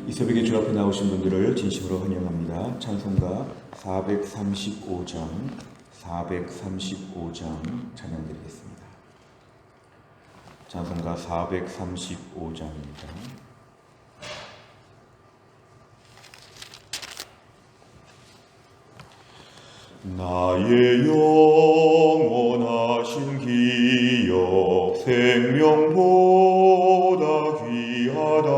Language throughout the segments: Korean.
이 새벽에 주 앞에 나오신 분들을 진심으로 환영합니다. 찬송가 435장 찬양드리겠습니다. 찬송가 435장입니다. 나의 영원하신 기업 생명보다 귀하다.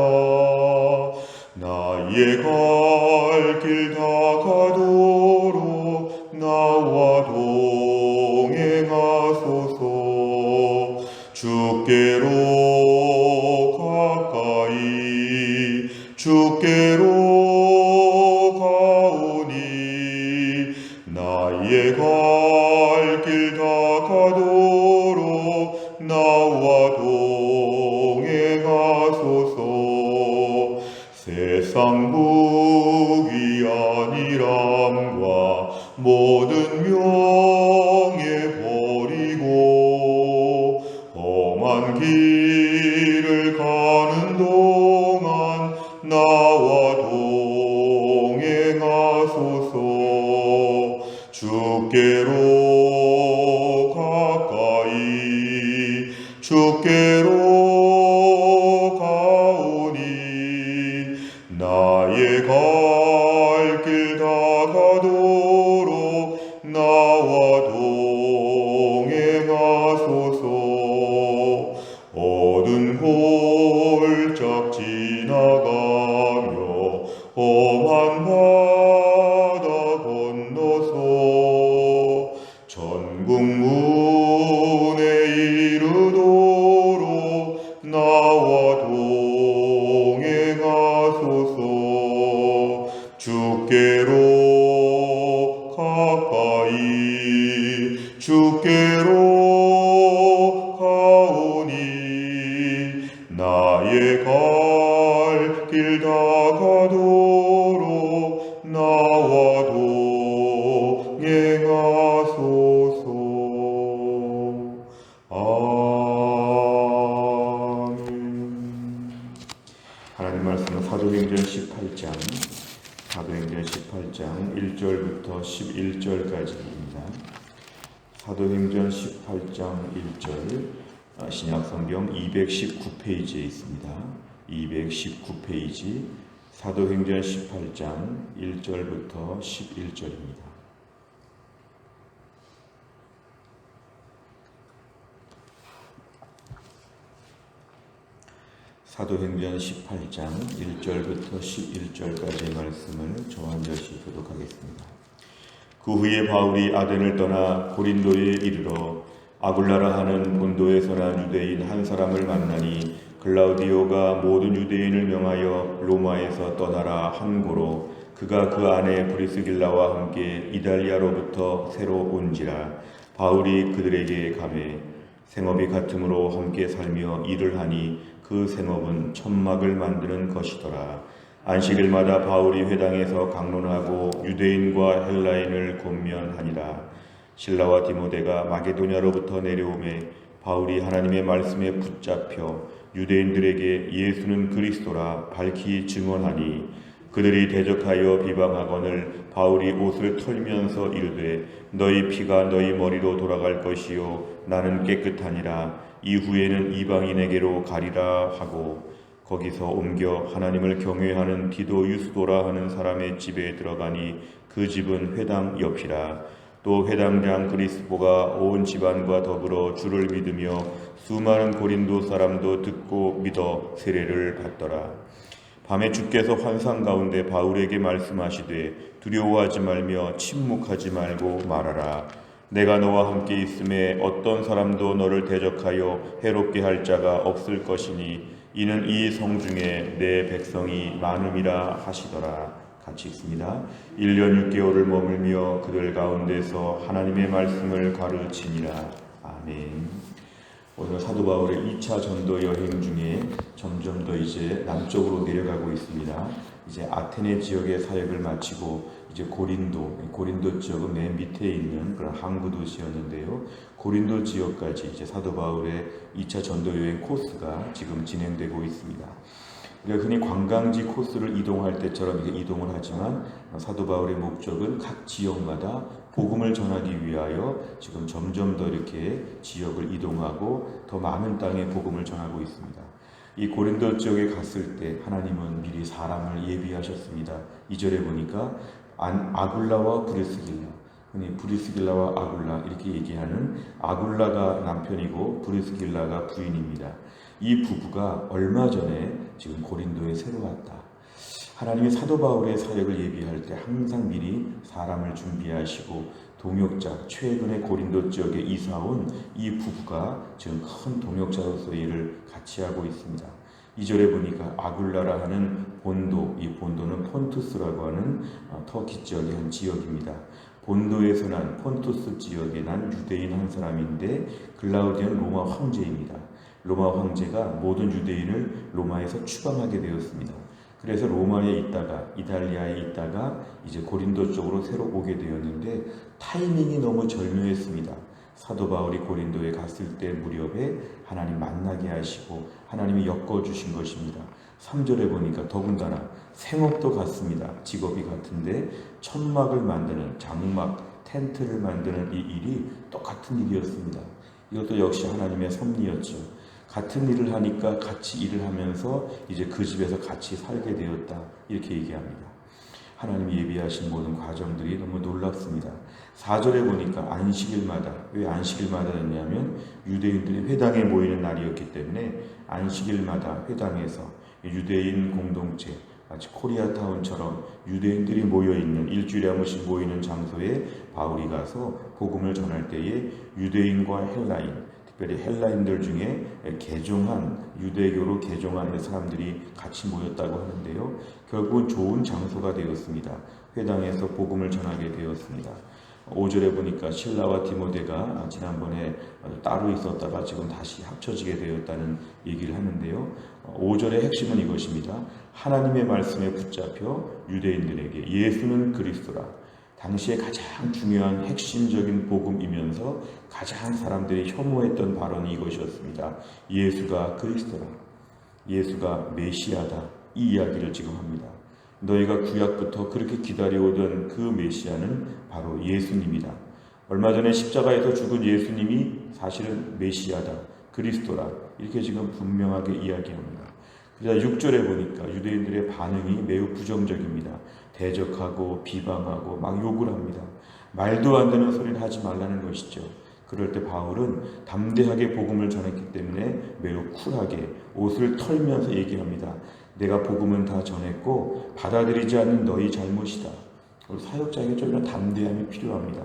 나의 갈 길 다 가도록 나와 동행하소서. 주께로 가까이 주께로 가오니 나의 갈 길 다 가도록 나와 동행하소서. 세상 부귀 안일함과 모든 명예 버리고 험한 길을 가는 동안 나와 동행하소서. 주께로 가까이 주께로 나의 갈 길 다 가도록 나와 동행하소서. 어두운 골짝 지나가며 험한 바다 건너서 천국 문에 이르도록 나와 동행하소서. 주께로 가까이 주께로 가오니 나의 갈 길 다 가도록 나와 동행하소서. 아멘. 하나님 말씀은 사도행전 18장 1절부터 11절까지입니다. 사도행전 18장 1절, 신약성경 219페이지에 있습니다. 219페이지, 사도행전 18장 1절부터 11절입니다. 사도행전 18장 1절부터 11절까지의 말씀을 저 한 절씩 교독하겠습니다. 그 후에 바울이 아덴을 떠나 고린도에 이르러 아굴라라 하는 본도에서 난 유대인 한 사람을 만나니 글라우디오가 모든 유대인을 명하여 로마에서 떠나라 한고로 그가 그 아내 브리스길라와 함께 이달리아로부터 새로 온지라. 바울이 그들에게 가매 생업이 같으므로 함께 살며 일을 하니 그 생업은 천막을 만드는 것이더라. 안식일마다 바울이 회당에서 강론하고 유대인과 헬라인을 권면하니라. 실라와 디모데가 마게도냐로부터 내려오매 바울이 하나님의 말씀에 붙잡혀 유대인들에게 예수는 그리스도라 밝히 증언하니 그들이 대적하여 비방하거늘 바울이 옷을 털면서 이르되 너희 피가 너희 머리로 돌아갈 것이요 나는 깨끗하니라. 이후에는 이방인에게로 가리라 하고 거기서 옮겨 하나님을 경외하는 디도 유스도라 하는 사람의 집에 들어가니 그 집은 회당 옆이라. 또 회당장 그리스보가 온 집안과 더불어 주를 믿으며 수많은 고린도 사람도 듣고 믿어 세례를 받더라. 밤에 주께서 환상 가운데 바울에게 말씀하시되 두려워하지 말며 침묵하지 말고 말하라. 내가 너와 함께 있음에 어떤 사람도 너를 대적하여 해롭게 할 자가 없을 것이니 이는 이 성중에 내 백성이 많음이라 하시더라. 같이 읽습니다. 1년 6개월을 머물며 그들 가운데서 하나님의 말씀을 가르치니라. 아멘. 오늘 사도 바울의 2차 전도 여행 중에 점점 더 이제 남쪽으로 내려가고 있습니다. 이제 아테네 지역의 사역을 마치고 이제 고린도 지역은 맨 밑에 있는 그런 항구 도시였는데요. 고린도 지역까지 이제 사도 바울의 2차 전도 여행 코스가 지금 진행되고 있습니다. 우리가 흔히 관광지 코스를 이동할 때처럼 이렇게 이동을 하지만 사도 바울의 목적은 각 지역마다 복음을 전하기 위하여 지금 점점 더 이렇게 지역을 이동하고 더 많은 땅에 복음을 전하고 있습니다. 이 고린도 지역에 갔을 때 하나님은 미리 사람을 예비하셨습니다. 2절에 보니까 아굴라와 브리스길라, 흔히 브리스길라와 아굴라 이렇게 얘기하는 아굴라가 남편이고 브리스길라가 부인입니다. 이 부부가 얼마 전에 지금 고린도에 새로 왔다. 하나님이 사도 바울의 사역을 예비할 때 항상 미리 사람을 준비하시고 동역자, 최근에 고린도 지역에 이사온 이 부부가 지금 큰 동역자로서 일을 같이 하고 있습니다. 2절에 보니까 아굴라라 하는 본도, 이 본도는 폰투스라고 하는 터키 지역의 한 지역입니다. 본도에서 난 폰투스 지역에 난 유대인 한 사람인데 글라우디언 로마 황제입니다. 로마 황제가 모든 유대인을 로마에서 추방하게 되었습니다. 그래서 로마에 있다가 이탈리아에 있다가 이제 고린도 쪽으로 새로 오게 되었는데 타이밍이 너무 절묘했습니다. 사도 바울이 고린도에 갔을 때 무렵에 하나님 만나게 하시고 하나님이 엮어주신 것입니다. 3절에 보니까 더군다나 생업도 같습니다. 직업이 같은데 천막을 만드는 장막, 텐트를 만드는 이 일이 똑같은 일이었습니다. 이것도 역시 하나님의 섭리였죠. 같은 일을 하니까 같이 일을 하면서 이제 그 집에서 같이 살게 되었다. 이렇게 얘기합니다. 하나님이 예비하신 모든 과정들이 너무 놀랍습니다. 4절에 보니까 안식일마다, 왜 안식일마다 했냐면 유대인들이 회당에 모이는 날이었기 때문에 안식일마다 회당에서 유대인 공동체, 마치 코리아타운처럼 유대인들이 모여있는 일주일에 한 번씩 모이는 장소에 바울이 가서 복음을 전할 때에 유대인과 헬라인, 특별히 헬라인들 중에 개종한 유대교로 개종한 사람들이 같이 모였다고 하는데요. 결국은 좋은 장소가 되었습니다. 회당에서 복음을 전하게 되었습니다. 5절에 보니까 실라와 디모데가 지난번에 따로 있었다가 지금 다시 합쳐지게 되었다는 얘기를 하는데요. 5절의 핵심은 이것입니다. 하나님의 말씀에 붙잡혀 유대인들에게 예수는 그리스도라. 당시에 가장 중요한 핵심적인 복음이면서 가장 사람들이 혐오했던 발언이 이것이었습니다. 예수가 그리스도라. 예수가 메시아다. 이 이야기를 지금 합니다. 너희가 구약부터 그렇게 기다려오던 그 메시아는 바로 예수님이다. 얼마 전에 십자가에서 죽은 예수님이 사실은 메시아다. 그리스도라. 이렇게 지금 분명하게 이야기합니다. 그래서 6절에 보니까 유대인들의 반응이 매우 부정적입니다. 대적하고 비방하고 막 욕을 합니다. 말도 안 되는 소리를 하지 말라는 것이죠. 그럴 때 바울은 담대하게 복음을 전했기 때문에 매우 쿨하게 옷을 털면서 얘기합니다. 내가 복음은 다 전했고 받아들이지 않는 너희 잘못이다. 사역자에게 좀 이런 담대함이 필요합니다.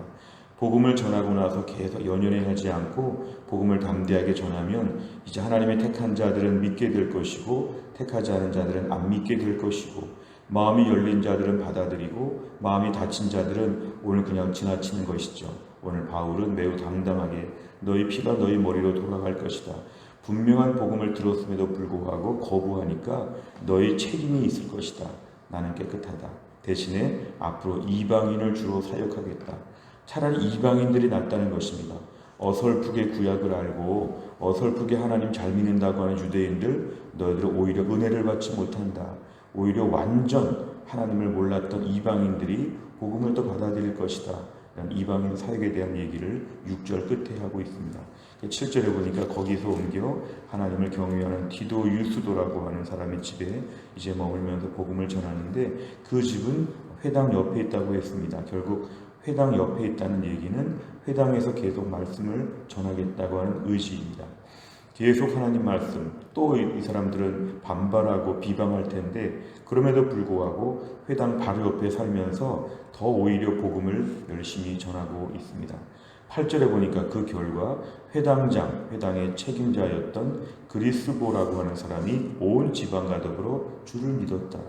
복음을 전하고 나서 계속 연연하지 않고 복음을 담대하게 전하면 이제 하나님의 택한 자들은 믿게 될 것이고 택하지 않은 자들은 안 믿게 될 것이고 마음이 열린 자들은 받아들이고 마음이 닫힌 자들은 오늘 그냥 지나치는 것이죠. 오늘 바울은 매우 당당하게 너희 피가 너희 머리로 돌아갈 것이다. 분명한 복음을 들었음에도 불구하고 거부하니까 너희 책임이 있을 것이다. 나는 깨끗하다. 대신에 앞으로 이방인을 주로 사역하겠다. 차라리 이방인들이 낫다는 것입니다. 어설프게 구약을 알고 어설프게 하나님 잘 믿는다고 하는 유대인들, 너희들은 오히려 은혜를 받지 못한다. 오히려 완전 하나님을 몰랐던 이방인들이 복음을 또 받아들일 것이다. 이방인 사역에 대한 얘기를 6절 끝에 하고 있습니다. 7절에 보니까 거기서 옮겨 하나님을 경외하는 디도 유스도라고 하는 사람의 집에 이제 머물면서 복음을 전하는데 그 집은 회당 옆에 있다고 했습니다. 결국 회당 옆에 있다는 얘기는 회당에서 계속 말씀을 전하겠다고 하는 의지입니다. 계속 하나님 말씀, 또 이 사람들은 반발하고 비방할 텐데 그럼에도 불구하고 회당 바로 옆에 살면서 더 오히려 복음을 열심히 전하고 있습니다. 8절에 보니까 그 결과 회당장, 회당의 책임자였던 그리스보라고 하는 사람이 온 지방과 더불어 주를 믿었다.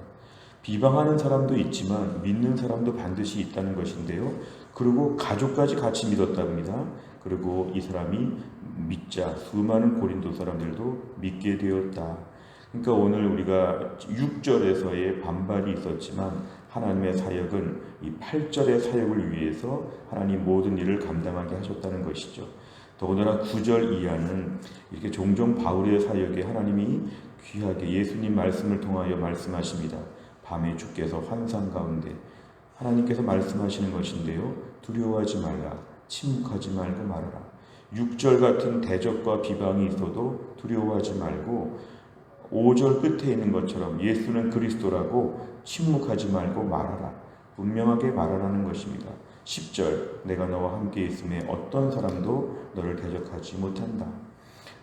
비방하는 사람도 있지만 믿는 사람도 반드시 있다는 것인데요. 그리고 가족까지 같이 믿었답니다. 그리고 이 사람이 믿자 수많은 고린도 사람들도 믿게 되었다. 그러니까 오늘 우리가 6절에서의 반발이 있었지만 하나님의 사역은 이 8절의 사역을 위해서 하나님 모든 일을 감당하게 하셨다는 것이죠. 더군다나 9절 이하는 이렇게 종종 바울의 사역에 하나님이 귀하게 예수님 말씀을 통하여 말씀하십니다. 밤에 주께서 환상 가운데 하나님께서 말씀하시는 것인데요. 두려워하지 말라. 침묵하지 말고 말하라. 6절 같은 대적과 비방이 있어도 두려워하지 말고 5절 끝에 있는 것처럼 예수는 그리스도라고 침묵하지 말고 말하라. 분명하게 말하라는 것입니다. 10절 내가 너와 함께 있음에 어떤 사람도 너를 대적하지 못한다.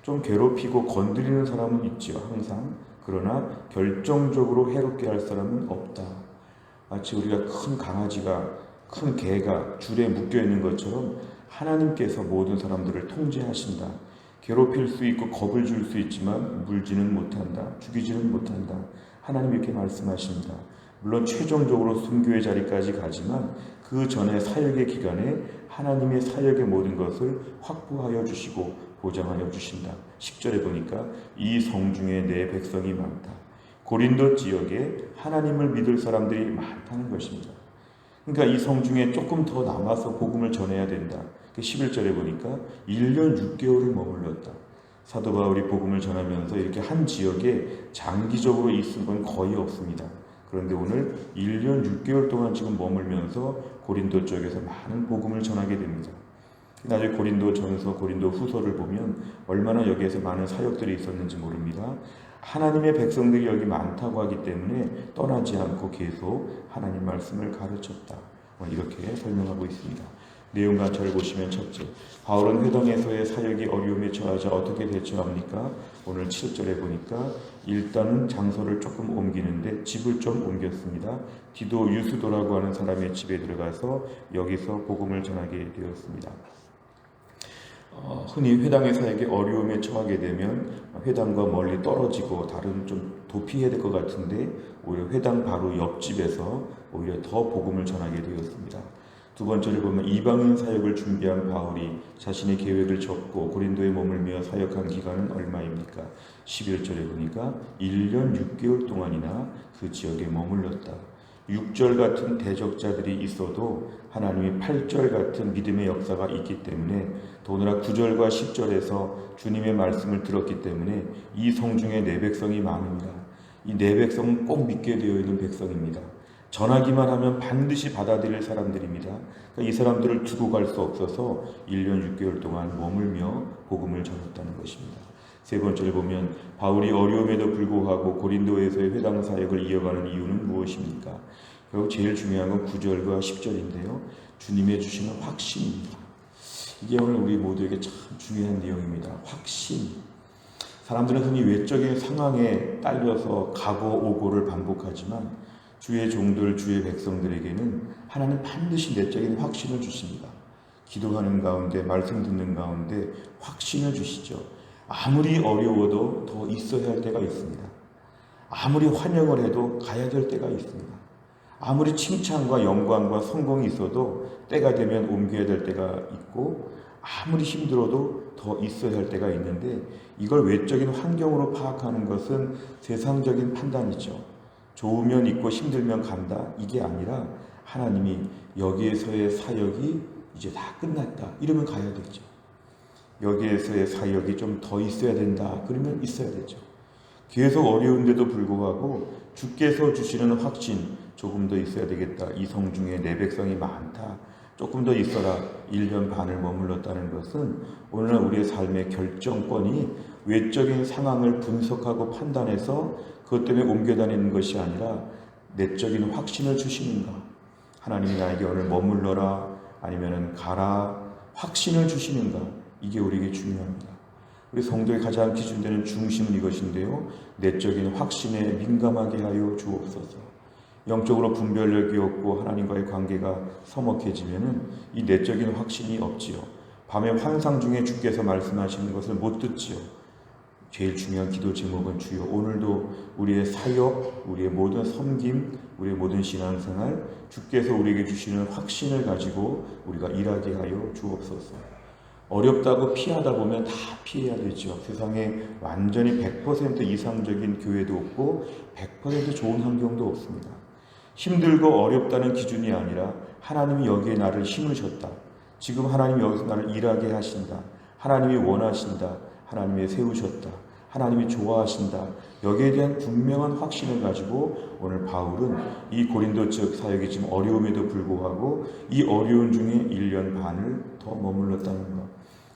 좀 괴롭히고 건드리는 사람은 있지요. 항상. 그러나 결정적으로 해롭게 할 사람은 없다. 마치 우리가 큰 강아지가 큰 개가 줄에 묶여있는 것처럼 하나님께서 모든 사람들을 통제하신다. 괴롭힐 수 있고 겁을 줄 수 있지만 물지는 못한다. 죽이지는 못한다. 하나님 이렇게 말씀하십니다. 물론 최종적으로 순교의 자리까지 가지만 그 전에 사역의 기간에 하나님의 사역의 모든 것을 확보하여 주시고 보장하여 주신다. 10절에 보니까 이 성중에 내 백성이 많다. 고린도 지역에 하나님을 믿을 사람들이 많다는 것입니다. 그러니까 이 성중에 조금 더 남아서 복음을 전해야 된다. 11절에 보니까 1년 6개월을 머물렀다. 사도 바울이 복음을 전하면서 이렇게 한 지역에 장기적으로 있은 건 거의 없습니다. 그런데 오늘 1년 6개월 동안 지금 머물면서 고린도 쪽에서 많은 복음을 전하게 됩니다. 나중에 고린도 전서, 고린도 후서를 보면 얼마나 여기에서 많은 사역들이 있었는지 모릅니다. 하나님의 백성들이 여기 많다고 하기 때문에 떠나지 않고 계속 하나님 말씀을 가르쳤다. 이렇게 설명하고 있습니다. 내용 관찰을 보시면 첫째, 바울은 회당에서의 사역이 어려움에 처하자 어떻게 대처합니까? 오늘 7절에 보니까 일단은 장소를 조금 옮기는데 집을 좀 옮겼습니다. 디도 유스도라고 하는 사람의 집에 들어가서 여기서 복음을 전하게 되었습니다. 흔히 회당의 사역이 어려움에 처하게 되면 회당과 멀리 떨어지고 다른 좀 도피해야 될 것 같은데 오히려 회당 바로 옆집에서 오히려 더 복음을 전하게 되었습니다. 두 번째를 보면 이방인 사역을 준비한 바울이 자신의 계획을 적고 고린도에 머물며 사역한 기간은 얼마입니까? 11절에 보니까 1년 6개월 동안이나 그 지역에 머물렀다. 6절 같은 대적자들이 있어도 하나님이 8절 같은 믿음의 역사가 있기 때문에 더구나 9절과 10절에서 주님의 말씀을 들었기 때문에 이 성중에 내 백성이 많습니다. 이 내 백성은 꼭 믿게 되어 있는 백성입니다. 전하기만 하면 반드시 받아들일 사람들입니다. 그러니까 이 사람들을 두고 갈 수 없어서 1년 6개월 동안 머물며 복음을 전했다는 것입니다. 세 번째를 보면 바울이 어려움에도 불구하고 고린도에서의 회당 사역을 이어가는 이유는 무엇입니까? 결국 제일 중요한 건 9절과 10절인데요. 주님의 주시는 확신입니다. 이게 오늘 우리 모두에게 참 중요한 내용입니다. 확신. 사람들은 흔히 외적인 상황에 딸려서 가고 오고를 반복하지만 주의 종들, 주의 백성들에게는 하나님 반드시 내적인 확신을 주십니다. 기도하는 가운데, 말씀 듣는 가운데 확신을 주시죠. 아무리 어려워도 더 있어야 할 때가 있습니다. 아무리 환영을 해도 가야 될 때가 있습니다. 아무리 칭찬과 영광과 성공이 있어도 때가 되면 옮겨야 될 때가 있고 아무리 힘들어도 더 있어야 할 때가 있는데 이걸 외적인 환경으로 파악하는 것은 세상적인 판단이죠. 좋으면 있고 힘들면 간다. 이게 아니라 하나님이 여기에서의 사역이 이제 다 끝났다. 이러면 가야 되죠. 여기에서의 사역이 좀 더 있어야 된다. 그러면 있어야 되죠. 계속 어려운데도 불구하고 주께서 주시는 확신 조금 더 있어야 되겠다. 이 성중에 내 백성이 많다. 조금 더 있어라. 1년 반을 머물렀다는 것은 오늘날 우리의 삶의 결정권이 외적인 상황을 분석하고 판단해서 그것 때문에 옮겨다니는 것이 아니라 내적인 확신을 주시는가. 하나님이 나에게 오늘 머물러라 아니면 가라 확신을 주시는가. 이게 우리에게 중요합니다. 우리 성도의 가장 기준되는 중심은 이것인데요. 내적인 확신에 민감하게 하여 주옵소서. 영적으로 분별력이 없고 하나님과의 관계가 서먹해지면은 이 내적인 확신이 없지요. 밤에 환상 중에 주께서 말씀하시는 것을 못 듣지요. 제일 중요한 기도 제목은 주여 오늘도 우리의 사역, 우리의 모든 섬김, 우리의 모든 신앙생활 주께서 우리에게 주시는 확신을 가지고 우리가 일하게 하여 주옵소서. 어렵다고 피하다 보면 다 피해야 되죠. 세상에 완전히 100% 이상적인 교회도 없고 100% 좋은 환경도 없습니다. 힘들고 어렵다는 기준이 아니라 하나님이 여기에 나를 심으셨다. 지금 하나님이 여기서 나를 일하게 하신다. 하나님이 원하신다. 하나님이 세우셨다. 하나님이 좋아하신다. 여기에 대한 분명한 확신을 가지고 오늘 바울은 이 고린도 지역 사역이 지금 어려움에도 불구하고 이 어려운 중에 1년 반을 더 머물렀다는 것.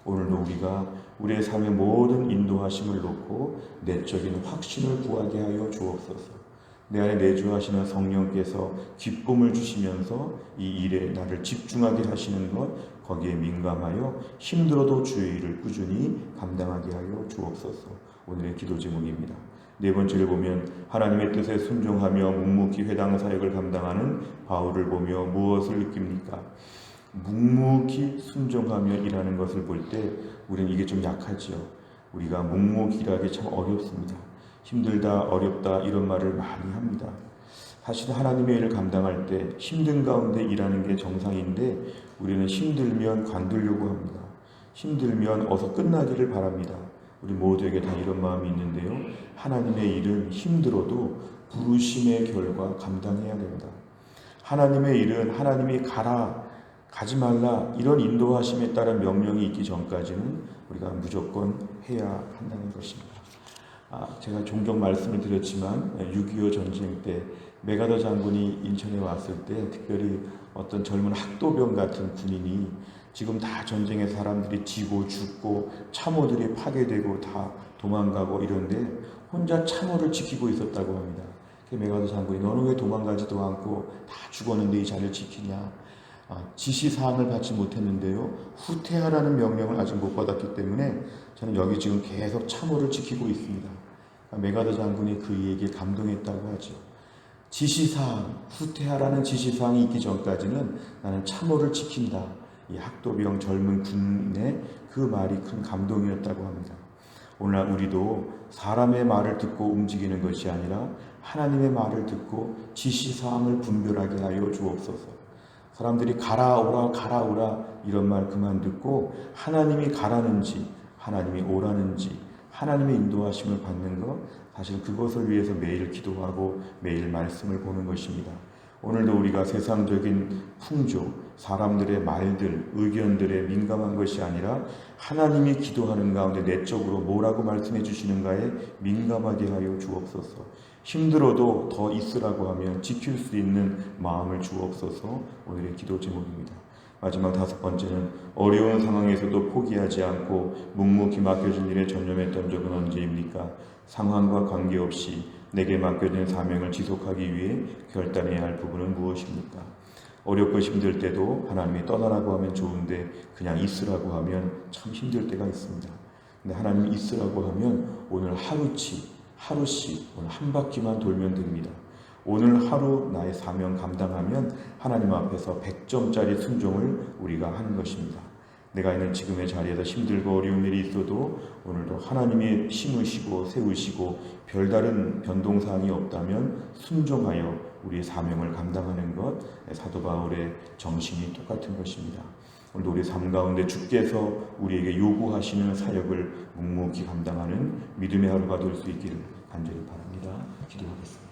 오늘도 우리가 우리의 삶의 모든 인도하심을 놓고 내적인 확신을 구하게 하여 주옵소서. 내 안에 내주하시는 성령께서 기쁨을 주시면서 이 일에 나를 집중하게 하시는 것, 거기에 민감하여 힘들어도 주의 일을 꾸준히 감당하게 하여 주옵소서. 오늘의 기도 제목입니다. 네 번째를 보면 하나님의 뜻에 순종하며 묵묵히 회당 사역을 감당하는 바울을 보며 무엇을 느낍니까? 묵묵히 순종하며 일하는 것을 볼 때 우리는 이게 좀 약하지요. 우리가 묵묵히 일하기 참 어렵습니다. 힘들다, 어렵다 이런 말을 많이 합니다. 사실 하나님의 일을 감당할 때 힘든 가운데 일하는 게 정상인데 우리는 힘들면 관두려고 합니다. 힘들면 어서 끝나기를 바랍니다. 우리 모두에게 다 이런 마음이 있는데요. 하나님의 일은 힘들어도 부르심의 결과 감당해야 됩니다. 하나님의 일은 하나님이 가지 말라 이런 인도하심에 따른 명령이 있기 전까지는 우리가 무조건 해야 한다는 것입니다. 제가 종종 말씀을 드렸지만 6.25 전쟁 때 메가더 장군이 인천에 왔을 때 특별히 어떤 젊은 학도병 같은 군인이 지금 다 전쟁에 사람들이 지고 죽고 참호들이 파괴되고 다 도망가고 이런데 혼자 참호를 지키고 있었다고 합니다. 메가더 장군이 너는 왜 도망가지도 않고 다 죽었는데 이 자리를 지키냐. 지시사항을 받지 못했는데요. 후퇴하라는 명령을 아직 못 받았기 때문에 저는 여기 지금 계속 참호를 지키고 있습니다. 메가더 장군이 그 이에게 감동했다고 하죠. 지시사항, 후퇴하라는 지시사항이 있기 전까지는 나는 참호를 지킨다. 이 학도병 젊은 군인의 그 말이 큰 감동이었다고 합니다. 오늘날 우리도 사람의 말을 듣고 움직이는 것이 아니라 하나님의 말을 듣고 지시사항을 분별하게 하여 주옵소서. 사람들이 가라 오라 이런 말 그만 듣고 하나님이 가라는지 하나님이 오라는지 하나님의 인도하심을 받는 것, 사실 그것을 위해서 매일 기도하고 매일 말씀을 보는 것입니다. 오늘도 우리가 세상적인 풍조, 사람들의 말들, 의견들에 민감한 것이 아니라 하나님이 기도하는 가운데 내적으로 뭐라고 말씀해 주시는가에 민감하게 하여 주옵소서. 힘들어도 더 있으라고 하면 지킬 수 있는 마음을 주옵소서. 오늘의 기도 제목입니다. 마지막 5번째는 어려운 상황에서도 포기하지 않고 묵묵히 맡겨진 일에 전념했던 적은 언제입니까? 상황과 관계없이 내게 맡겨진 사명을 지속하기 위해 결단해야 할 부분은 무엇입니까? 어렵고 힘들 때도 하나님이 떠나라고 하면 좋은데 그냥 있으라고 하면 참 힘들 때가 있습니다. 근데 하나님이 있으라고 하면 오늘 하루씩 오늘 한 바퀴만 돌면 됩니다. 오늘 하루 나의 사명 감당하면 하나님 앞에서 100점짜리 순종을 우리가 하는 것입니다. 내가 있는 지금의 자리에서 힘들고 어려운 일이 있어도 오늘도 하나님이 심으시고 세우시고 별다른 변동사항이 없다면 순종하여 우리의 사명을 감당하는 것, 사도 바울의 정신이 똑같은 것입니다. 오늘도 우리 삶 가운데 주께서 우리에게 요구하시는 사역을 묵묵히 감당하는 믿음의 하루가 될 수 있기를 간절히 바랍니다. 기도하겠습니다.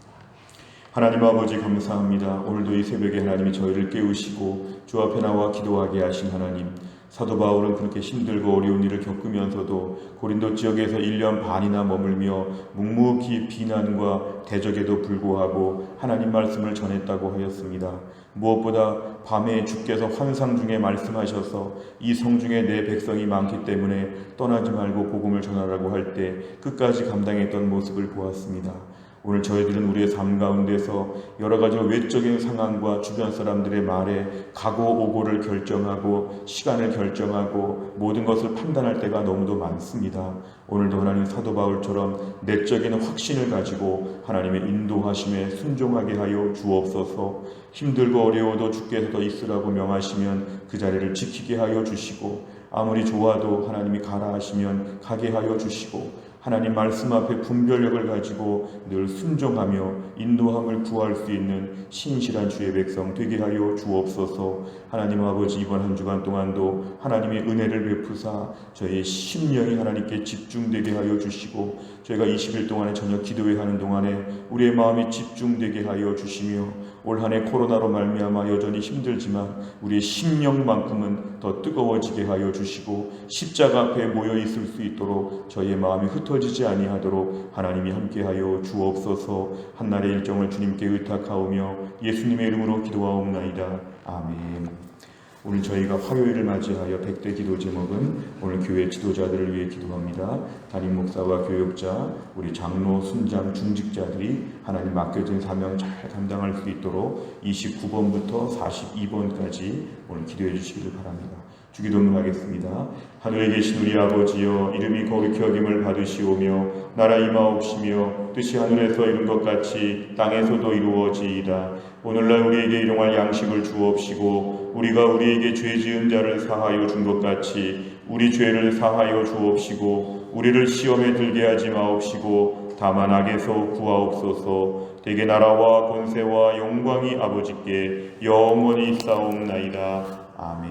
하나님 아버지 감사합니다. 오늘도 이 새벽에 하나님이 저희를 깨우시고 주 앞에 나와 기도하게 하신 하나님, 사도 바울은 그렇게 힘들고 어려운 일을 겪으면서도 고린도 지역에서 1년 반이나 머물며 묵묵히 비난과 대적에도 불구하고 하나님 말씀을 전했다고 하였습니다. 무엇보다 밤에 주께서 환상 중에 말씀하셔서 이 성중에 내 백성이 많기 때문에 떠나지 말고 복음을 전하라고 할 때 끝까지 감당했던 모습을 보았습니다. 오늘 저희들은 우리의 삶 가운데서 여러 가지 외적인 상황과 주변 사람들의 말에 가고 오고를 결정하고 시간을 결정하고 모든 것을 판단할 때가 너무도 많습니다. 오늘도 하나님 사도 바울처럼 내적인 확신을 가지고 하나님의 인도하심에 순종하게 하여 주옵소서. 힘들고 어려워도 주께서 더 있으라고 명하시면 그 자리를 지키게 하여 주시고, 아무리 좋아도 하나님이 가라 하시면 가게 하여 주시고, 하나님 말씀 앞에 분별력을 가지고 늘 순종하며 인도함을 구할 수 있는 신실한 주의 백성 되게 하여 주옵소서. 하나님 아버지, 이번 한 주간 동안도 하나님의 은혜를 베푸사 저희의 심령이 하나님께 집중되게 하여 주시고, 저희가 20일 동안에 저녁 기도회 하는 동안에 우리의 마음이 집중되게 하여 주시며, 올 한 해 코로나로 말미암아 여전히 힘들지만 우리의 심령만큼은 더 뜨거워지게 하여 주시고, 십자가 앞에 모여 있을 수 있도록 저희의 마음이 흩어지지 아니하도록 하나님이 함께하여 주옵소서. 한날의 일정을 주님께 의탁하오며 예수님의 이름으로 기도하옵나이다. 아멘. 오늘 저희가 화요일을 맞이하여 100대 기도 제목은 오늘 교회 지도자들을 위해 기도합니다. 담임 목사와 교역자, 우리 장로, 순장, 중직자들이 하나님 맡겨진 사명 잘 감당할 수 있도록 29번부터 42번까지 오늘 기도해 주시기를 바랍니다. 주기도문 하겠습니다. 하늘에 계신 우리 아버지여, 이름이 거룩히 여김을 받으시오며 나라 임하옵시며 뜻이 하늘에서 이룬 것 같이 땅에서도 이루어지이다. 오늘날 우리에게 일용할 양식을 주옵시고 우리가 우리에게 죄 지은 자를 사하여 준 것 같이 우리 죄를 사하여 주옵시고 우리를 시험에 들게 하지 마옵시고 다만 악에서 구하옵소서. 대개 나라와 권세와 영광이 아버지께 영원히 있사옵나이다. 아멘.